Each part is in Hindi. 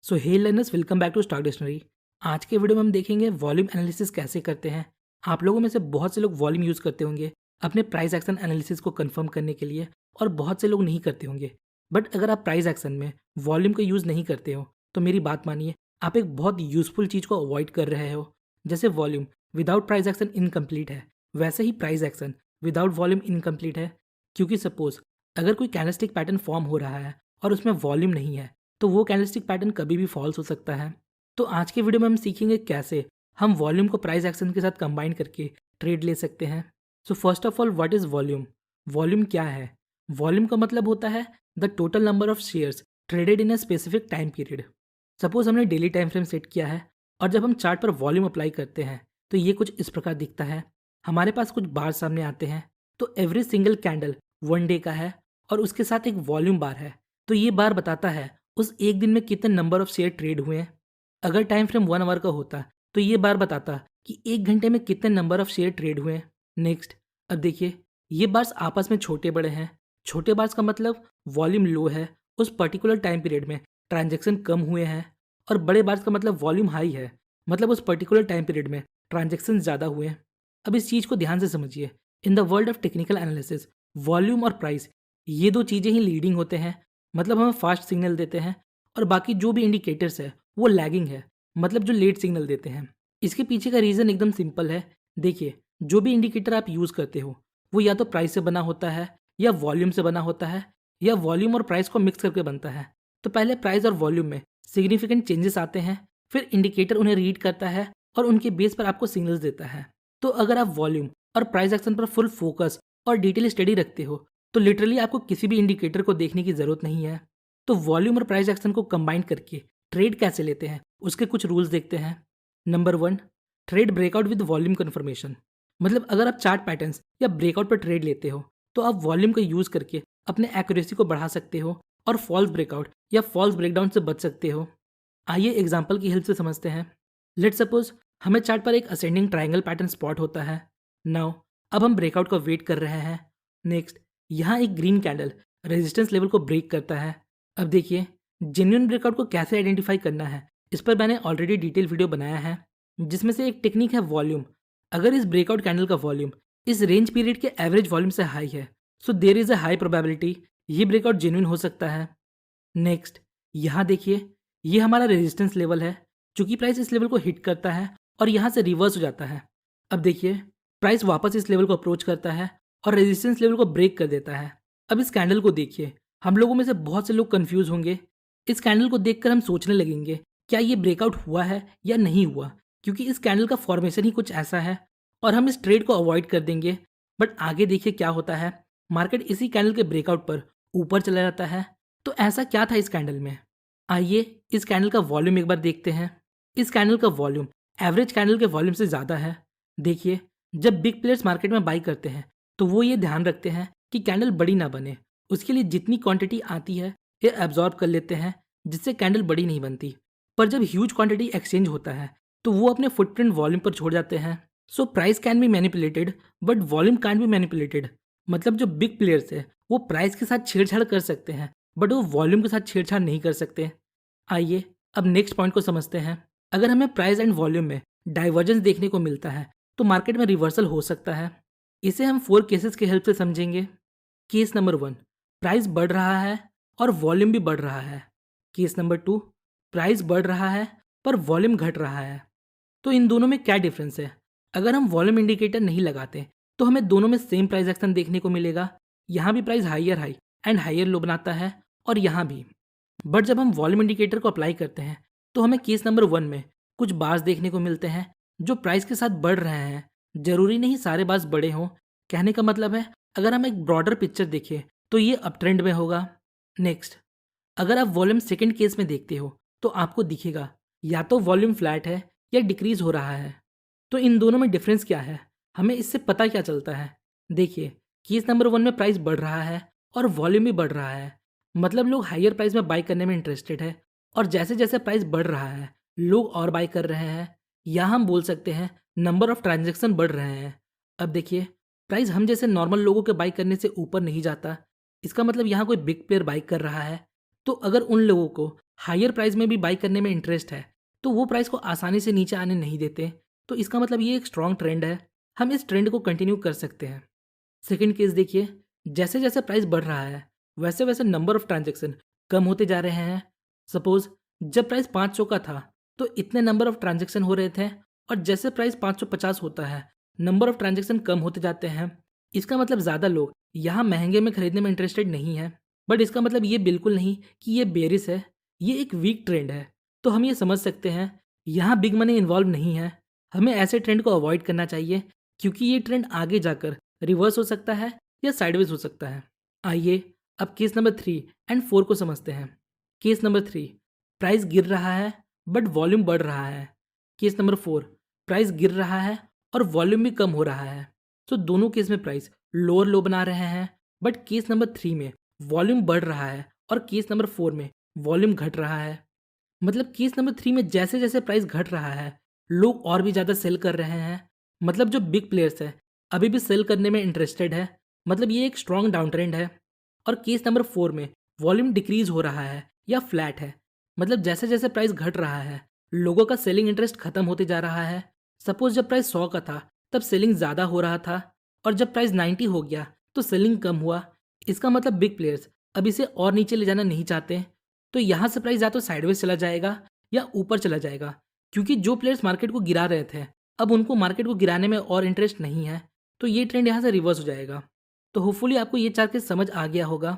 So hey learners, welcome back to stock dictionary. आज के वीडियो में हम देखेंगे वॉल्यूम एनालिसिस कैसे करते हैं। आप लोगों में से बहुत से लोग वॉल्यूम यूज़ करते होंगे अपने प्राइस एक्शन एनालिसिस को कंफर्म करने के लिए, और बहुत से लोग नहीं करते होंगे। बट अगर आप प्राइस एक्शन में वॉल्यूम का यूज़ नहीं करते हो तो मेरी बात मानिए, आप एक बहुत यूज़फुल चीज़ को अवॉइड कर रहे हो। जैसे volume without price action incomplete है, वैसे ही price action without volume incomplete है। क्योंकि सपोज अगर कोई कैंडलस्टिक पैटर्न फॉर्म हो रहा है और उसमें वॉल्यूम नहीं है, तो वो कैंडलस्टिक पैटर्न कभी भी फॉल्स हो सकता है। तो आज के वीडियो में हम सीखेंगे कैसे हम वॉल्यूम को प्राइस एक्शन के साथ कंबाइन करके ट्रेड ले सकते हैं। So first of all, what is volume? Volume क्या है? वॉल्यूम का मतलब होता है the total number of shares traded in a specific time period. Suppose हमने डेली टाइम फ्रेम सेट किया है और जब हम चार्ट पर वॉल्यूम अप्लाई करते हैं तो ये कुछ इस प्रकार दिखता है। हमारे पास कुछ बार सामने आते हैं, तो एवरी सिंगल कैंडल 1 डे का है और उसके साथ एक वॉल्यूम बार है। तो ये बार बताता है उस एक दिन में कितने नंबर ऑफ शेयर ट्रेड हुए हैं। अगर टाइम फ्रेम 1 आवर का होता तो ये बार बताता कि 1 घंटे में कितने नंबर ऑफ शेयर ट्रेड हुए हैं। नेक्स्ट, अब देखिए, ये बार्स आपस में छोटे बड़े हैं। छोटे बार्स का मतलब वॉल्यूम लो है, उस पर्टिकुलर टाइम पीरियड में ट्रांजेक्शन कम हुए हैं। और बड़े बार्स का मतलब वॉल्यूम हाई है, मतलब उस पर्टिकुलर टाइम पीरियड में ट्रांजेक्शन ज़्यादा हुए हैं। अब इस चीज़ को ध्यान से समझिए। In the world of technical analysis, volume और प्राइस ये दो चीज़ें ही लीडिंग होते हैं, मतलब हमें फास्ट सिग्नल देते हैं। और बाकी जो भी इंडिकेटर्स है वो लैगिंग है, मतलब जो लेट सिग्नल देते हैं। इसके पीछे का रीज़न एकदम सिंपल है। देखिए, जो भी इंडिकेटर आप यूज़ करते हो वो या तो प्राइस से बना होता है या वॉल्यूम से बना होता है, या वॉल्यूम और प्राइस को मिक्स करके बनता है। तो पहले प्राइस और वॉल्यूम में सिग्निफिकेंट चेंजेस आते हैं, फिर इंडिकेटर उन्हें रीड करता है और उनके बेस पर आपको सिग्नल्स देता है। तो अगर आप वॉल्यूम और प्राइस एक्शन पर फुल फोकस और डिटेल स्टडी रखते हो तो लिटरली आपको किसी भी इंडिकेटर को देखने की ज़रूरत नहीं है। तो वॉल्यूम और प्राइस एक्शन को कंबाइन करके ट्रेड कैसे लेते हैं, उसके कुछ रूल्स देखते हैं। Number 1, trade breakout with volume confirmation. मतलब अगर आप चार्ट पैटर्न्स या ब्रेकआउट पर ट्रेड लेते हो तो आप वॉल्यूम का यूज़ करके अपने एक्यूरेसी को बढ़ा सकते हो और फॉल्स ब्रेकआउट या फॉल्स ब्रेकडाउन से बच सकते हो। आइए एग्जाम्पल की हेल्प से समझते हैं। लेट सपोज हमें चार्ट पर एक असेंडिंग ट्राइंगल पैटर्न स्पॉट होता है। नाउ अब हम ब्रेकआउट का वेट कर रहे हैं। नेक्स्ट, यहाँ एक ग्रीन कैंडल रेजिस्टेंस लेवल को ब्रेक करता है। अब देखिए, जेन्युइन ब्रेकआउट को कैसे आइडेंटिफाई करना है, इस पर मैंने ऑलरेडी डिटेल वीडियो बनाया है, जिसमें से एक टेक्निक है वॉल्यूम। अगर इस ब्रेकआउट कैंडल का वॉल्यूम इस रेंज पीरियड के एवरेज वॉल्यूम से हाई है, so there is a high probability ये ब्रेकआउट जेन्युइन हो सकता है। नेक्स्ट, यहाँ देखिए, ये हमारा रेजिस्टेंस लेवल है। चूंकि प्राइस इस लेवल को हिट करता है और यहाँ से रिवर्स हो जाता है। अब देखिए, प्राइस वापस इस लेवल को अप्रोच करता है और रेजिस्टेंस लेवल को ब्रेक कर देता है। अब इस कैंडल को देखिए, हम लोगों में से बहुत से लोग कंफ्यूज होंगे। इस कैंडल को देखकर हम सोचने लगेंगे क्या ये ब्रेकआउट हुआ है या नहीं हुआ, क्योंकि इस कैंडल का फॉर्मेशन ही कुछ ऐसा है, और हम इस ट्रेड को अवॉइड कर देंगे। बट आगे देखिए क्या होता है, मार्केट इसी कैंडल के ब्रेकआउट पर ऊपर चला जाता है। तो ऐसा क्या था इस कैंडल में? आइए इस कैंडल का वॉल्यूम एक बार देखते हैं। इस कैंडल का वॉल्यूम एवरेज कैंडल के वॉल्यूम से ज़्यादा है। देखिए, जब बिग प्लेयर्स मार्केट में बाई करते हैं तो वो ये ध्यान रखते हैं कि कैंडल बड़ी ना बने। उसके लिए जितनी क्वांटिटी आती है ये एब्जॉर्ब कर लेते हैं, जिससे कैंडल बड़ी नहीं बनती। पर जब ह्यूज क्वांटिटी एक्सचेंज होता है तो वो अपने फुटप्रिंट वॉल्यूम पर छोड़ जाते हैं। So price can be manipulated but volume can be manipulated. मतलब जो बिग प्लेयर्स है वो प्राइस के साथ छेड़छाड़ कर सकते हैं, बट वो वॉल्यूम के साथ छेड़छाड़ नहीं कर सकते। आइए अब नेक्स्ट पॉइंट को समझते हैं। अगर हमें प्राइस एंड वॉल्यूम में डाइवर्जेंस देखने को मिलता है तो मार्केट में रिवर्सल हो सकता है। इसे हम 4 केसेस की हेल्प से समझेंगे। केस नंबर 1, प्राइस बढ़ रहा है और वॉल्यूम भी बढ़ रहा है। केस नंबर 2, प्राइस बढ़ रहा है पर वॉल्यूम घट रहा है। तो इन दोनों में क्या डिफरेंस है? अगर हम वॉल्यूम इंडिकेटर नहीं लगाते तो हमें दोनों में सेम प्राइस एक्शन देखने को मिलेगा। यहाँ भी price higher high and higher low बनाता है, और यहाँ भी। बट जब हम वॉल्यूम इंडिकेटर को अप्लाई करते हैं तो हमें केस नंबर 1 में कुछ बार्स देखने को मिलते हैं जो प्राइस के साथ बढ़ रहे हैं। जरूरी नहीं सारे बार्स बड़े हों। कहने का मतलब है, अगर हम एक ब्रॉडर पिक्चर देखें तो ये अप ट्रेंड में होगा। नेक्स्ट, अगर आप वॉल्यूम सेकंड केस में देखते हो तो आपको दिखेगा या तो वॉल्यूम फ्लैट है या डिक्रीज हो रहा है। तो इन दोनों में डिफरेंस क्या है, हमें इससे पता क्या चलता है? देखिए, केस नंबर 1 में प्राइस बढ़ रहा है और वॉल्यूम भी बढ़ रहा है, मतलब लोग हाइयर प्राइस में बाई करने में इंटरेस्टेड है। और जैसे जैसे प्राइस बढ़ रहा है लोग और बाई कर रहे हैं, या हम बोल सकते हैं नंबर ऑफ ट्रांजेक्शन बढ़ रहे हैं। अब देखिए, प्राइस हम जैसे नॉर्मल लोगों के बाई करने से ऊपर नहीं जाता। इसका मतलब यहाँ कोई बिग प्लेयर बाई कर रहा है, तो अगर उन लोगों को हायर प्राइस में भी बाई करने में इंटरेस्ट है तो वो प्राइस को आसानी से नीचे आने नहीं देते। तो इसका मतलब ये एक स्ट्रॉन्ग ट्रेंड है, हम इस ट्रेंड को कंटिन्यू कर सकते हैं। सेकंड केस देखिए, जैसे जैसे प्राइस बढ़ रहा है वैसे वैसे नंबर ऑफ ट्रांजेक्शन कम होते जा रहे हैं। सपोज जब प्राइस 500 का था तो इतने नंबर ऑफ ट्रांजेक्शन हो रहे थे, और जैसे प्राइस 550 होता है नंबर ऑफ ट्रांजेक्शन कम होते जाते हैं। इसका मतलब ज़्यादा लोग यहाँ महंगे में खरीदने में इंटरेस्टेड नहीं है। बट इसका मतलब ये बिल्कुल नहीं कि ये बेरिस है, ये एक वीक ट्रेंड है। तो हम ये समझ सकते हैं यहाँ बिग मनी इन्वॉल्व नहीं है। हमें ऐसे ट्रेंड को अवॉइड करना चाहिए क्योंकि ये ट्रेंड आगे जाकर रिवर्स हो सकता है या साइडवेज हो सकता है। आइए अब केस नंबर 3 और 4 को समझते हैं। केस नंबर 3, प्राइस गिर रहा है बट वॉल्यूम बढ़ रहा है। केस नंबर 4, प्राइस गिर रहा है और वॉल्यूम भी कम हो रहा है। तो दोनों केस में प्राइस लोअर लो बना रहे हैं, बट केस नंबर 3 में वॉल्यूम बढ़ रहा है और केस नंबर 4 में वॉल्यूम घट रहा है। मतलब केस नंबर 3 में जैसे जैसे प्राइस घट रहा है लोग और भी ज़्यादा सेल कर रहे हैं। मतलब जो बिग प्लेयर्स है अभी भी सेल करने में इंटरेस्टेड है। मतलब ये एक स्ट्रॉन्ग डाउन ट्रेंड है। और केस नंबर 4 में वॉल्यूम डिक्रीज हो रहा है या फ्लैट है। मतलब जैसे जैसे प्राइस घट रहा है लोगों का सेलिंग इंटरेस्ट खत्म होते जा रहा है। सपोज जब प्राइस 100 का था तब सेलिंग ज़्यादा हो रहा था, और जब प्राइस 90 हो गया तो सेलिंग कम हुआ। इसका मतलब बिग प्लेयर्स अब इसे और नीचे ले जाना नहीं चाहते। तो यहाँ से प्राइस या तो साइडवेज चला जाएगा या ऊपर चला जाएगा, क्योंकि जो प्लेयर्स मार्केट को गिरा रहे थे अब उनको मार्केट को गिराने में और इंटरेस्ट नहीं है। तो ये ट्रेंड यहाँ से रिवर्स हो जाएगा। तो होपफुली आपको ये चार केस समझ आ गया होगा।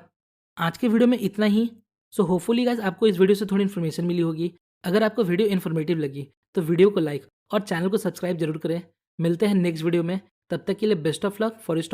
आज के वीडियो में इतना ही। सो होपफुली गाइस आपको इस वीडियो से थोड़ी इन्फॉर्मेशन मिली होगी। अगर आपको वीडियो इन्फॉर्मेटिव लगी तो वीडियो को लाइक और चैनल को सब्सक्राइब जरूर करें। मिलते हैं नेक्स्ट वीडियो में, तब तक के लिए best of luck for your stock.